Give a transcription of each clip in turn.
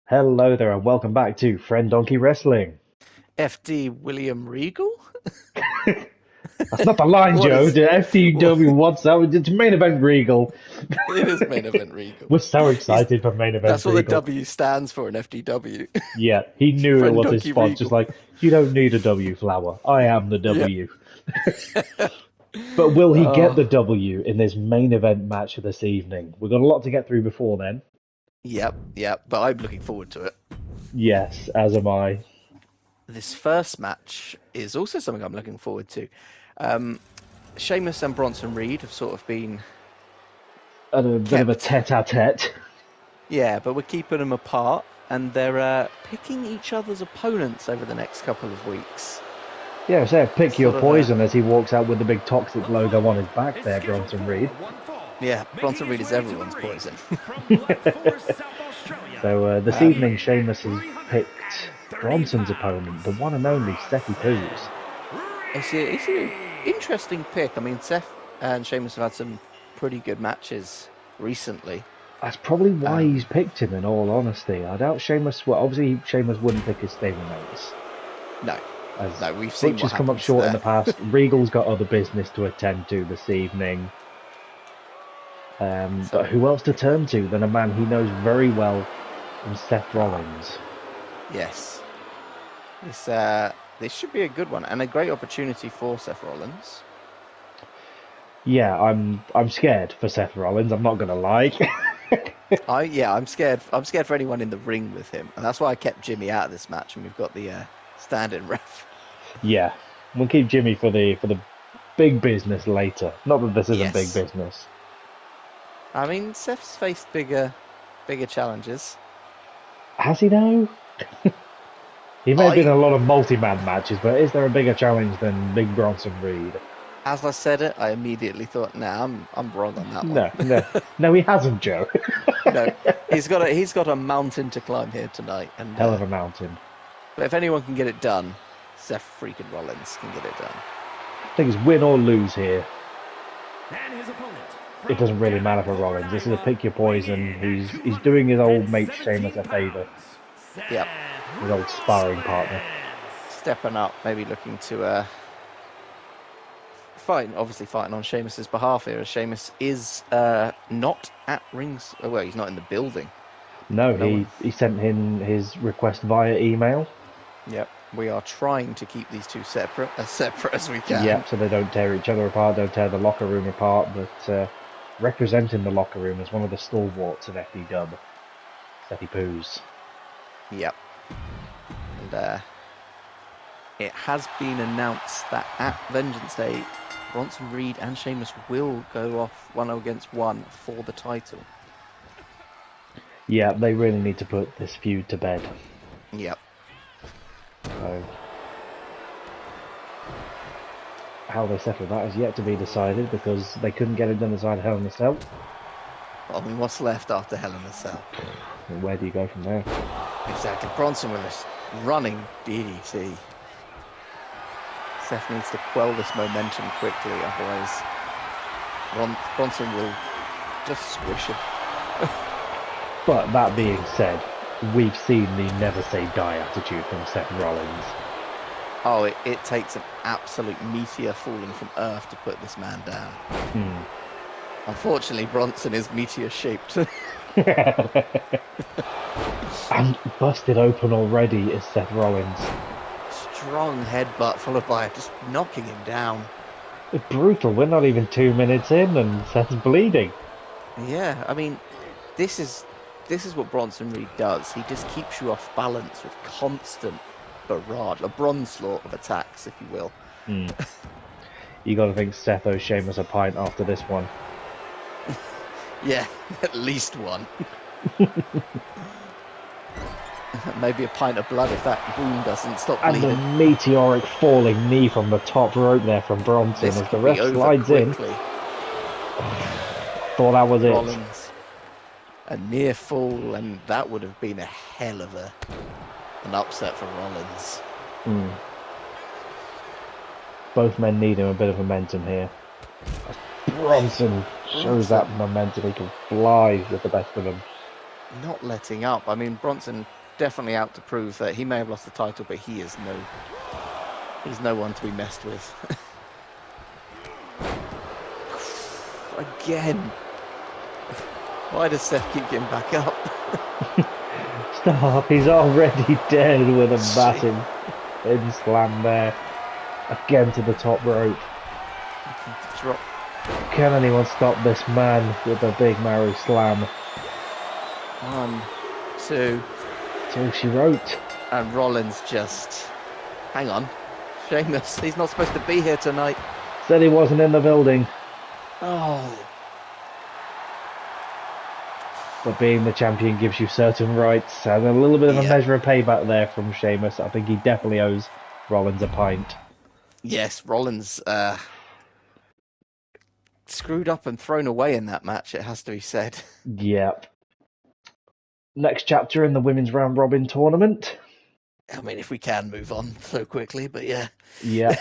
Hello there, and welcome back to Friend Donkey Wrestling. FD William Regal? That's not the line, What Joe. is. The FDW wants that. It's main event Regal. It is main event Regal. We're so He's, excited for main event that's what the Regal. W stands for in FDW. Yeah, he knew it Friend was his Donkey spot. Just Regal. like, you don't need a W, Flower. I am the Yeah. W. But will he get Oh, the W in this main event match of this evening? We've got a lot to get through before then. yep. But I'm looking forward to it. Yes, as am I. This first match is also something I'm looking forward to. Um, Sheamus and Bronson Reed have sort of been And a bit of a kept. tete-a-tete. Yeah, but we're keeping them apart, and they're picking each other's opponents over the next couple of weeks. Yeah, so pick your Sort of poison as he walks out with the big toxic logo on his back there, Bronson Reed. Yeah, Bronson Reed is everyone's poison. So this evening, Sheamus has picked Bronson's opponent, the one and only Seth Poos. It's an interesting pick. I mean, Seth and Sheamus have had some pretty good matches recently. That's probably why he's picked him, in all honesty. I doubt Sheamus... Well, obviously, Sheamus wouldn't pick his stablemates. No, we've seen Butch what has come up happens short there. in the past. Regal's got other business to attend to this evening. But who else to turn to than a man he knows very well in Seth Rollins? Yes, this should be a good one and a great opportunity for Seth Rollins. Yeah, I'm scared for Seth Rollins. I'm not gonna lie. I'm scared. I'm scared for anyone in the ring with him, and that's why I kept Jimmy out of this match. And we've got the stand-in ref. Yeah, we'll keep Jimmy for the big business later. Not that this isn't Yes. big business. I mean, Seth's faced bigger challenges. Has he though? He may have been in a lot of multi-man matches, but is there a bigger challenge than Big Bronson Reed? As I said it, I immediately thought, nah, I'm wrong on that one. No, he hasn't, Joe. No, he's got a mountain to climb here tonight, and Hell of a mountain. but if anyone can get it done, Seth freaking Rollins can get it done. I think it's win or lose here. And his opponent. It doesn't really matter for Rollins. This is a pick your poison. He's doing his old mate Sheamus a favour. Yep, His old sparring partner. stepping up, maybe looking to obviously fighting on Sheamus's behalf here, as Sheamus is not at rings. Well, he's not in the building. No, he sent in his request via email. Yep, we are trying to keep these two separate as we can. Yep, so they don't tear each other apart, don't tear the locker room apart, but representing the locker room as one of the stalwarts of FDW, Sethy Poos. Yep. And it has been announced that at Vengeance Day, Bronson Reed and Sheamus will go off 1-against-1 for the title. Yeah, they really need to put this feud to bed. Yep. So, how they settle that is yet to be decided because they couldn't get it done inside Hell in a Cell. I mean, what's left after Hell in a Cell? And where do you go from there? Exactly. Bronson with this running DDT. Seth needs to quell this momentum quickly, otherwise Bronson will just squish him. But that being said, we've seen the never say die attitude from Seth Rollins. Oh, it takes an absolute meteor falling from Earth to put this man down. Unfortunately, Bronson is meteor-shaped. And busted open already is Seth Rollins. Strong headbutt followed by just knocking him down. It's brutal. We're not even 2 minutes in and Seth's bleeding. Yeah, I mean, this is what Bronson Reed does. He just keeps you off balance with constant barrage, a bronslort of attacks, if you will. You got to think Seth owes Sheamus a pint after this one. Yeah, at least one. Maybe a pint of blood if that wound doesn't stop And bleeding. the meteoric falling knee from the top rope there from Bronson This as the could ref be over slides quickly. in. Thought that was it. Rollins, a near fall, and that would have been a hell of an upset for Rollins. Both men needing a bit of momentum here. Bronson shows that momentum. He can fly with the best of them. not letting up. I mean, Bronson definitely out to prove that he may have lost the title, but he's no one to be messed with. Again. Why does Seth keep getting back up? Stop, he's already dead with a massive in slam there. Again to the top rope. Drop. Can anyone stop this man with a big Maru slam? 1, 2. That's all she wrote. And Rollins just... Hang on. Sheamus, he's not supposed to be here tonight. Said he wasn't in the building. Oh. But being the champion gives you certain rights, and a little bit of a measure of payback there from Sheamus. I think he definitely owes Rollins a pint. Yes, Rollins screwed up and thrown away in that match, it has to be said. Yep. Next chapter in the women's round robin tournament. I mean, if we can move on so quickly, but yeah. Yep.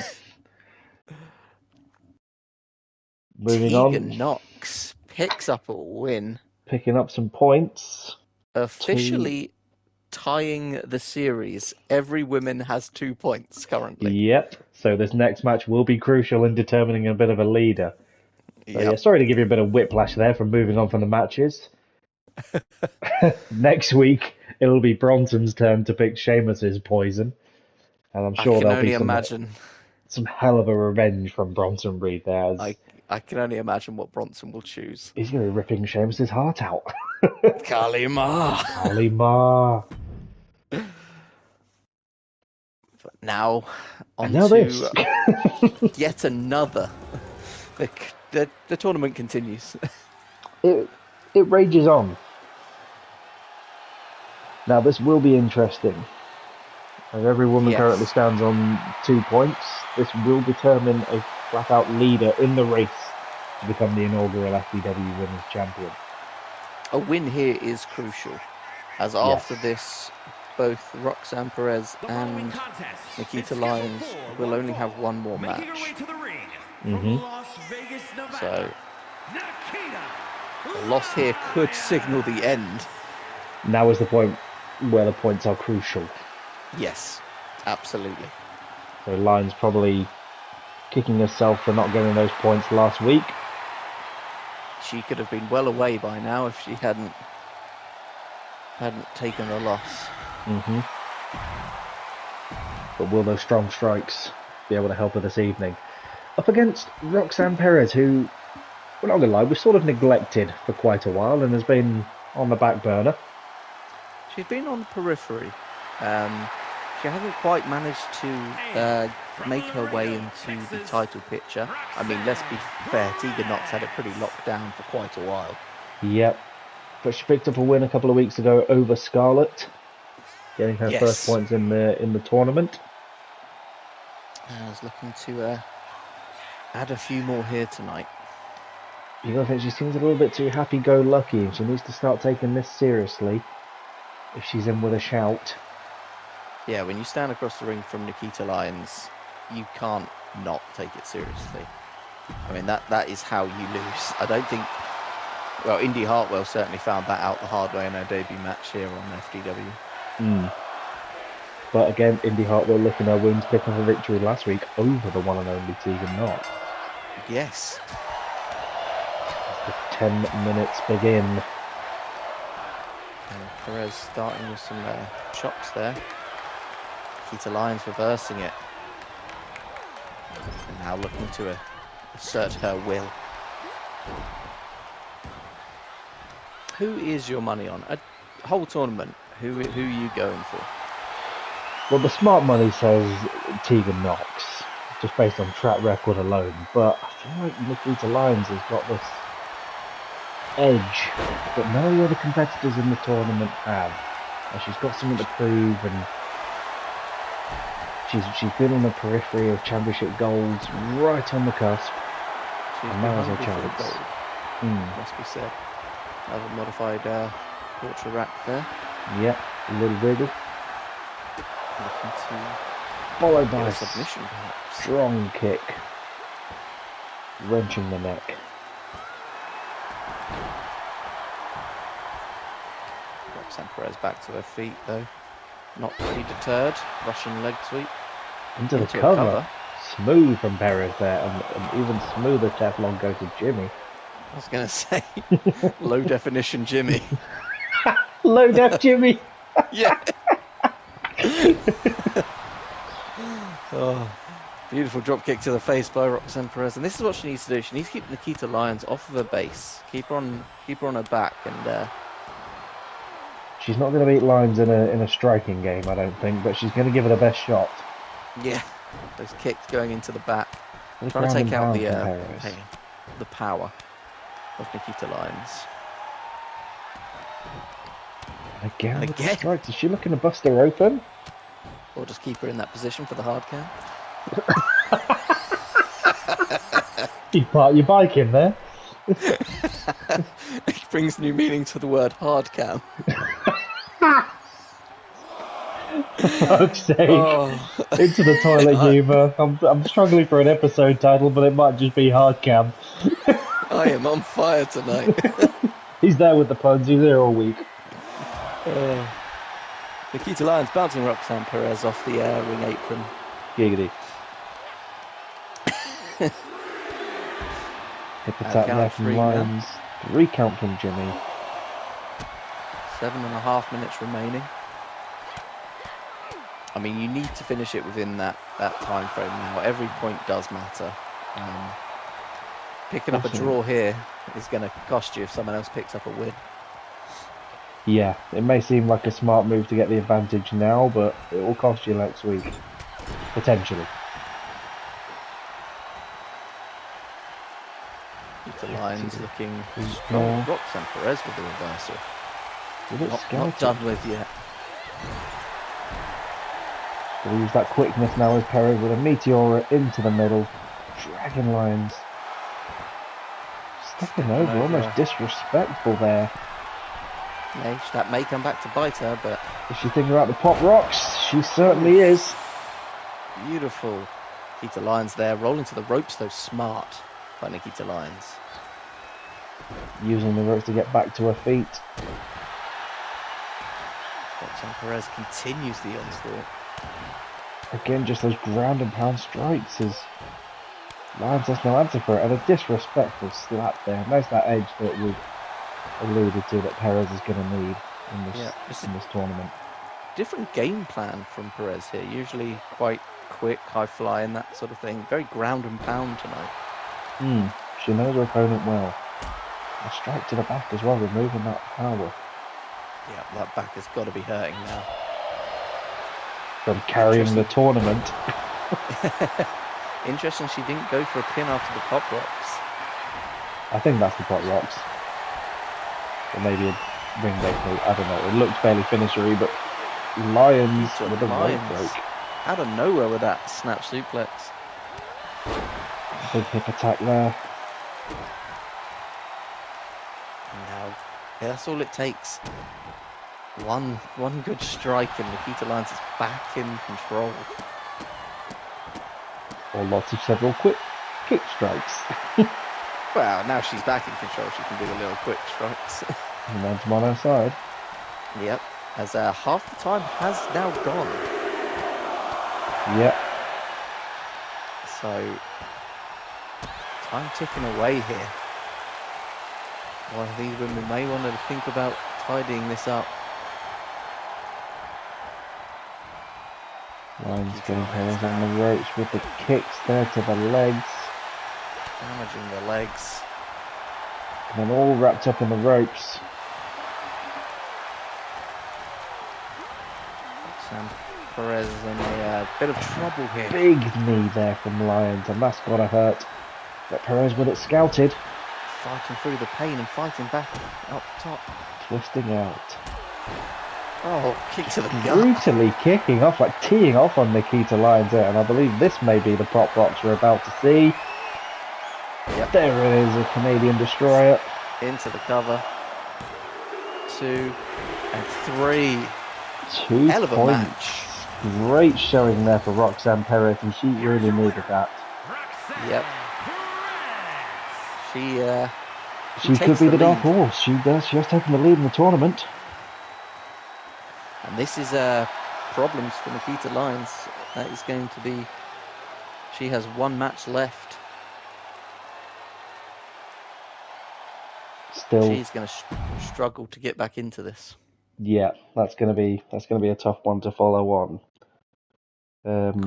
Moving Tegan on. Knox picks up a win. Picking up some points. Officially tying the series. Every woman has 2 points currently. Yep. So this next match will be crucial in determining a bit of a leader. So, yeah, sorry to give you a bit of whiplash there from moving on from the matches. Next week, it'll be Bronson's turn to pick Sheamus's poison. And I'm sure there'll be some hell of a revenge from Bronson Reed there. I can only imagine what Bronson will choose. He's going to be ripping Sheamus's heart out. Kali Ma. Kali Ma. But now, on to this. Yet another. The tournament continues. It rages on. Now, this will be interesting. As every woman currently stands on 2 points, this will determine a flat-out leader in the race to become the inaugural FDW Women's Champion. A win here is crucial, as after this, both Roxanne Perez and Nikita Lyons will only have one more match. So, a loss here could signal the end. Now is the point where the points are crucial. Yes, absolutely. So Lyons probably kicking herself for not getting those points last week. She could have been well away by now if she hadn't taken the loss. But will those strong strikes be able to help her this evening? Up against Roxanne Perez, who, we're not going to lie, was sort of neglected for quite a while and has been on the back burner. She's been on the periphery. She hasn't quite managed to make her way into the title picture. I mean, let's be fair, Tegan Knox had it pretty locked down for quite a while. Yep. But she picked up a win a couple of weeks ago over Scarlett, getting her first points in the tournament. I was looking to add a few more here tonight. You gotta think she seems a little bit too happy-go-lucky, and she needs to start taking this seriously if she's in with a shout. Yeah, when you stand across the ring from Nikita Lyons, you can't not take it seriously. I mean, that is how you lose. I don't think... Well, Indy Hartwell certainly found that out the hard way in her debut match here on FDW. But again, Indy Hartwell licking her wounds, picking up a victory last week over the one and only Tegan Knox. Yes. As the 10 minutes begin. And Perez starting with some chops there. Nikita Lyons reversing it. And now looking to assert her will. Who is your money on? A whole tournament, who are you going for? Well, the smart money says Tegan Knox, just based on track record alone. But I feel like Nikita Lyons has got this edge that none of the other competitors in the tournament have. And she's got something to prove, and she's been on the periphery of championship golds, right on the cusp. And now is her chance. Must be said. Another modified torture rack there. Yep, a little wiggle. Looking to followed by a submission, perhaps. Strong kick, wrenching the neck. Roxanne Perez back to her feet though. Not really deterred. Russian leg sweep. Into the Into a cover. cover. Smooth from Perez there, and even smoother Teflon go to Jimmy. I was going to say, low definition Jimmy. Low def Jimmy. Yeah. Oh, beautiful drop kick to the face by Roxanne Perez, and this is what she needs to do. She needs to keep Nikita Lyons off of her base, keep her on her back, and She's not going to beat Lyons in a striking game, I don't think, but she's going to give it her best shot. yeah, those kicks going into the back, What a trying to ground take and out pound from Perez. the power of Nikita Lyons. Again, And with the again. strikes. Is she looking to bust her open? Or just keep her in that position for the hard cam. You park your bike in there. It brings new meaning to the word hard cam. For fuck's sake. Oh. Into the toilet humour. I'm struggling for an episode title, but it might just be hard cam. I am on fire tonight. He's there with the puns. He's there all week. Nikita Lyons bouncing Roxanne Perez off the ring apron. Giggity. Hip attack count there of from three Lyons. Recount from Jimmy. 7.5 minutes remaining. I mean, you need to finish it within that time frame now. Every point does matter. Picking up a draw here is going to cost you if someone else picks up a win. Yeah, it may seem like a smart move to get the advantage now, but it will cost you next week. Potentially. Nikita Lyons looking Who's strong. more? Roxanne Perez with the reversal. Not Scouted. done with yet. We'll use that quickness now as Perez with a meteora into the middle. Dragon Lyons. Stepping over, almost disrespectful there. That may come back to bite her, but Is she thinking about the pop rocks? She certainly is. beautiful. Nikita Lyons there, rolling to the ropes though, smart by Nikita Lyons. Using the ropes to get back to her feet. Roxanne Perez continues the onslaught. Again, just those ground and pound strikes as Lyons has no answer for it, and a disrespectful slap there. And there's that edge that we alluded to that Perez is going to need in this tournament. Different game plan from Perez here, usually quite quick, high flying, that sort of thing. Very ground and pound tonight. She knows her opponent well. A strike to the back as well, removing that power Yeah, that back has got to be hurting now. from carrying the tournament. Interesting she didn't go for a pin after the pop rocks. I think that's the pot rocks. Or maybe a ring break. I don't know. It looked fairly finishery, but Lyons with a rope break. Out of nowhere with that snap suplex. Big hip attack there. Now, that's all it takes. One good strike and Nikita Lyons is back in control. Or lots of several quick kick strikes. Well, now she's back in control, she can do the little quick strikes. Momentum on her side. Yep, as half the time has now gone. Yep. So, time ticking away here. One of these women may want to think about tidying this up. Lyons getting Perez on the ropes with the kicks there to the legs. Damaging the legs. And then all wrapped up in the ropes. Sam Perez is in a bit of trouble here. Big knee there from Lyons, and that's got to hurt. But Perez with it scouted. Fighting through the pain and fighting back up top. Twisting out. Oh, kick to the gut. Brutally kicking off, like teeing off on Nikita Lyons there. And I believe this may be the pop rocks we're about to see. Yep. There it is, a Canadian destroyer. Into the cover. 2 and 3. 2 Hell of a points. match. Great showing there for Roxanne Perez, and she really needed that. Yep. She could takes be the the dark lead. horse. She does. She has taken the lead in the tournament. And this is problems for Nikita Lyons. That is going to be... She has one match left. Still, She's going to struggle to get back into this. yeah, that's gonna be a tough one to follow on.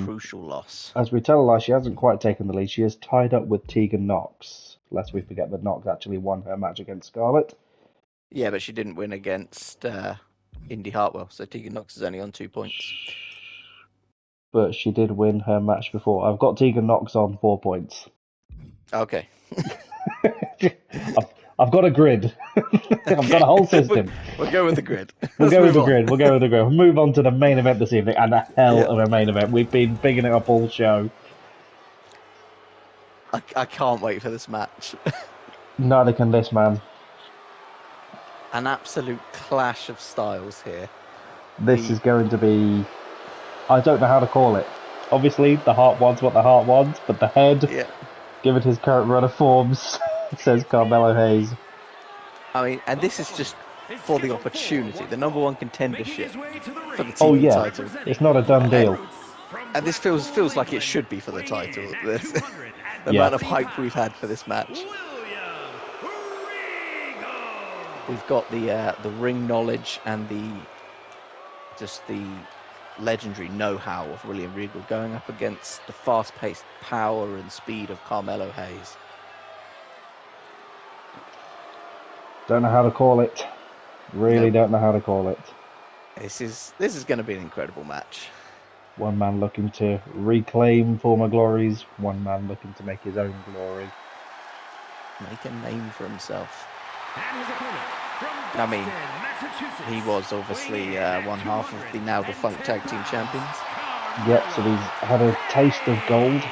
Crucial loss. As we tell her, she hasn't quite taken the lead. She is tied up with Tegan Knox. Lest we forget that Knox actually won her match against Scarlett. Yeah, but she didn't win against Indy Hartwell, so Tegan Knox is only on 2 points. But she did win her match before. I've got Tegan Knox on 4 points. Okay. I've got a grid. I've got a whole system. We'll go with the grid. We'll go with the grid. We'll move on to the main event this evening, and a hell of a main event. We've been bigging it up all show. I can't wait for this match. Neither can this man. An absolute clash of styles here. This is going to be... I don't know how to call it. Obviously, the heart wants what the heart wants, but the head, given his current run of forms, says Carmelo Hayes. I mean, and this is just for the opportunity, the number one contendership for the TV title. It's not a done deal. And this feels like it should be for the title. The amount of hype we've had for this match. We've got the ring knowledge and the legendary know-how of William Regal going up against the fast-paced power and speed of Carmelo Hayes. Don't know how to call it. Really don't know how to call it. This is going to be an incredible match. One man looking to reclaim former glories, one man looking to make his own glory. Make a name for himself. And his opponent from I mean, Boston, Massachusetts, he was obviously one half of the now defunct tag team champions. Yep, so he's had a taste of gold,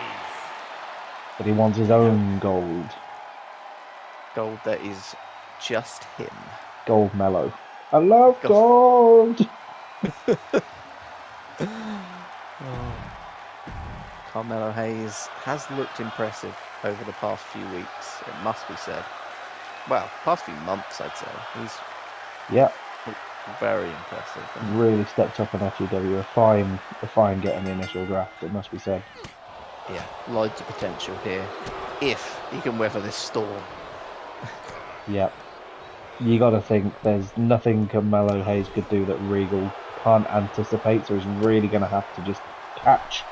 but he wants his own gold. Gold that is just him. Gold mellow. I love gold! Carmelo Hayes has looked impressive over the past few weeks, it must be said. Well, past few months, I'd say. He's very impressive. Really stepped up in FDW. A fine getting the initial draft, it must be said. Yeah, loads of potential here, if he can weather this storm. Yep. You got to think there's nothing Carmelo Hayes could do that Regal can't anticipate, so he's really going to have to just catch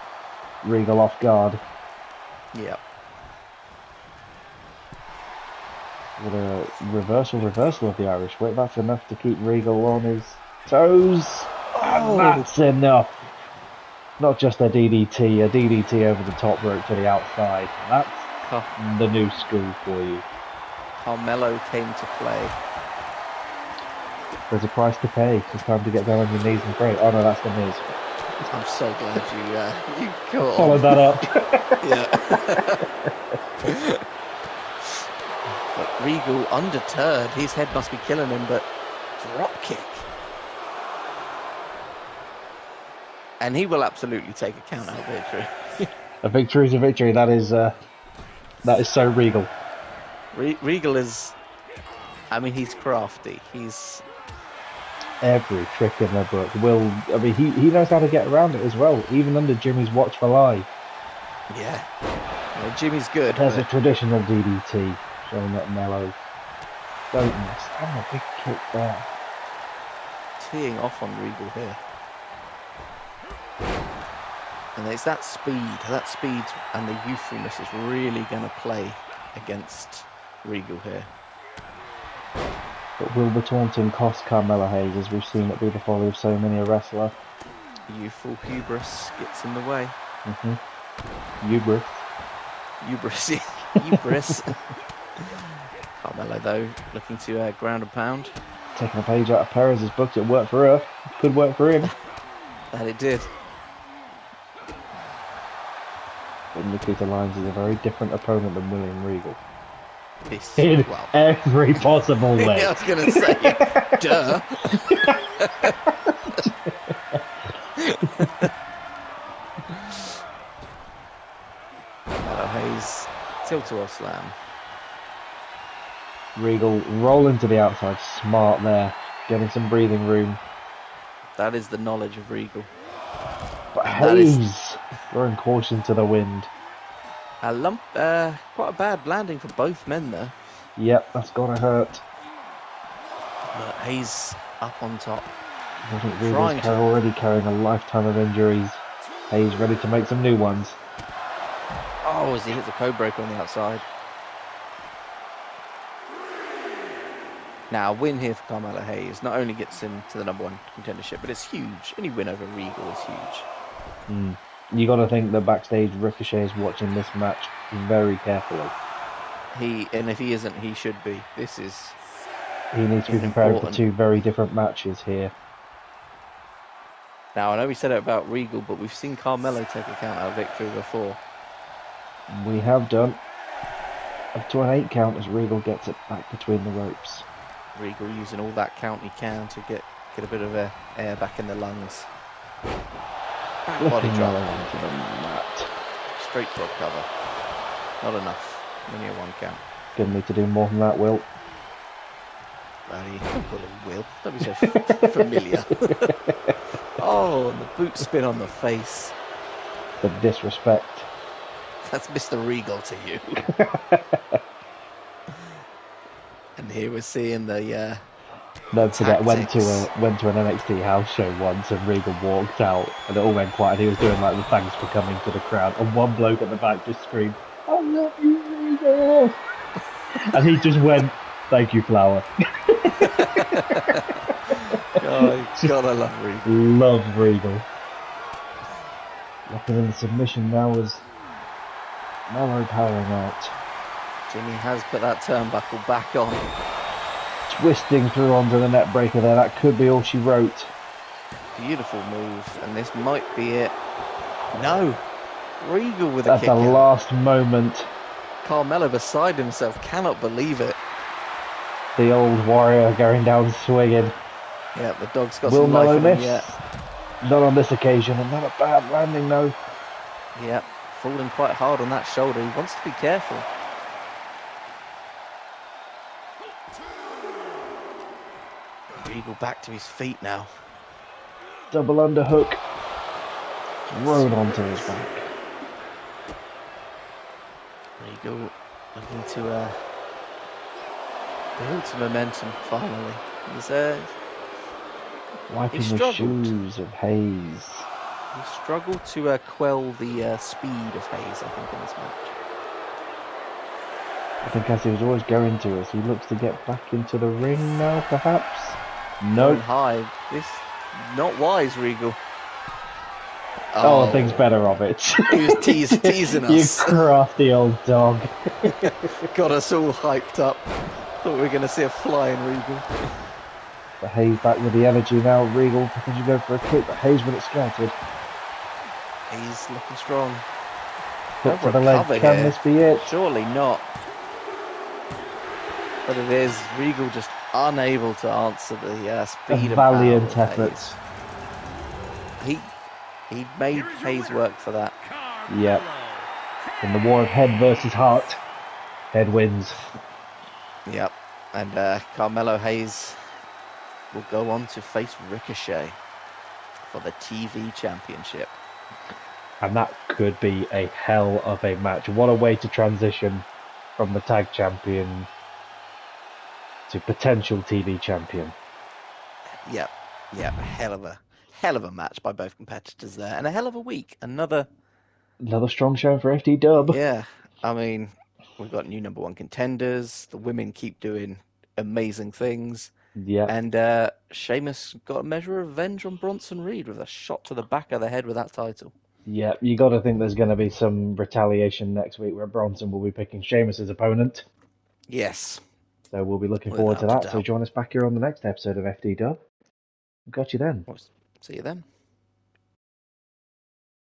Regal off guard. Yep. With a reversal of the Irish whip, that's enough to keep Regal on his toes. And that's enough. Not just a DDT over the top rope to the outside. That's the new school for you. Carmelo came to play. There's a price to pay. It's time to get down on your knees and pray. Oh no, that's the Miz. I'm so glad you caught Followed that up. Yeah. But Regal undeterred. His head must be killing him, but drop kick. And he will absolutely take a count out victory. A victory is a victory. That is so Regal. Regal is, I mean, he's crafty. He's every trick in the book. He knows how to get around it as well, even under Jimmy's watchful eye. Yeah. Well, Jimmy's good. There's a traditional DDT showing up mellow. Don't miss. And a big kick there. Teeing off on Regal here. And it's that speed and the youthfulness is really going to play against Regal here. But will the taunting cost Carmelo Hayes, as we've seen it be the folly of so many a wrestler? Youthful hubris gets in the way. Hubris. Hubris. Carmelo, though, looking to ground and pound. Taking a page out of Perez's book. It worked for her. Could work for him. That it did. But Nikita Lyons is a very different opponent than William Regal. In every possible way. Yeah, I was going to say, duh. Hayes, tilt-a-whirl slam. Regal rolling to the outside, smart there, getting some breathing room. That is the knowledge of Regal. But And that is- Hayes throwing caution to the wind. Quite a bad landing for both men there. Yep, that's gotta hurt. But Hayes up on top. I think Trying Regal's to- already carrying a lifetime of injuries. Hayes ready to make some new ones. Oh, as he hit the code breaker on the outside. Now, a win here for Carmelo Hayes not only gets him to the #1 contendership, but it's huge. Any win over Regal is huge. You got to think that backstage Ricochet is watching this match very carefully. And if he isn't, he should be. This is He needs to be It's preparing for important. 2 very different matches here. now. I know we said it about Regal, but we've seen Carmelo take a count out of victory before. We have done. Up to an 8 count as Regal gets it back between the ropes. Regal using all that count he can to get a bit of air back in the lungs. Back body Flipping drop, Mello onto the mat. straight top cover. Not enough. Only a 1 count. Gonna need to do more than that, Will. Bloody Will. Don't be so familiar. Oh, and the boot spin on the face. The disrespect. That's Mr. Regal to you. And here we're seeing the Don't forget, went to Tactics. an NXT house show once and Regal walked out and it all went quiet and he was doing like the thanks for coming to the crowd and one bloke at the back just screamed, "I love you, Regal!" And he just went, "Thank you, Flower." God, I love Regal. Love Regal. Locking in the submission now as Mello powering out. Jimmy has put that turnbuckle back on. Twisting through onto the net breaker there. That could be all she wrote. Beautiful move, and this might be it. No, Regal with a At kick the out. last moment, Carmelo beside himself, cannot believe it. the old warrior going down swinging. Yeah, the dog's got Will some life Mello in him miss? yet. Not on this occasion, and not a bad landing though. Yeah, falling quite hard on that shoulder. He wants to be careful. Regal back to his feet now. Double underhook. Thrown onto his back. Regal looking to build some momentum finally. He's Wiping He the struggled. shoes of Hayes. he struggled to quell the speed of Hayes, I think, in this match. I think as he was always going to us, he looks to get back into the ring now, perhaps? Don't Nope. hide. This not wise, Regal. Oh, thinks better of it. He was teasing You us. crafty old dog. Got us all hyped up. Thought we were going to see a flying Regal. But Hayes back with the energy now. Regal potentially go for a kick, but Hayes with it scouted. He's looking strong. Hook to Over the a leg. cover Can here. this be it? Surely not. But it is. Regal just unable to answer the A speed and valiant power of effort. Hayes. He made Hayes work for that. Yep. In the war of head versus heart, head wins. Yep. And Carmelo Hayes will go on to face Ricochet for the TV Championship. And that could be a hell of a match. What a way to transition from the tag champion to potential TV champion. Yep. Yep. Hell of a match by both competitors there, and a hell of a week. Another. Another strong show for FDW. Yeah. I mean, we've got new #1 contenders. The women keep doing amazing things. Yep. And Sheamus got a measure of revenge on Bronson Reed with a shot to the back of the head with that title. Yep. You got to think there's going to be some retaliation next week where Bronson will be picking Sheamus' opponent. Yes. So we'll be looking forward to Without a that. So doubt. join us back here on the next episode of FDW. Got you then. See you then.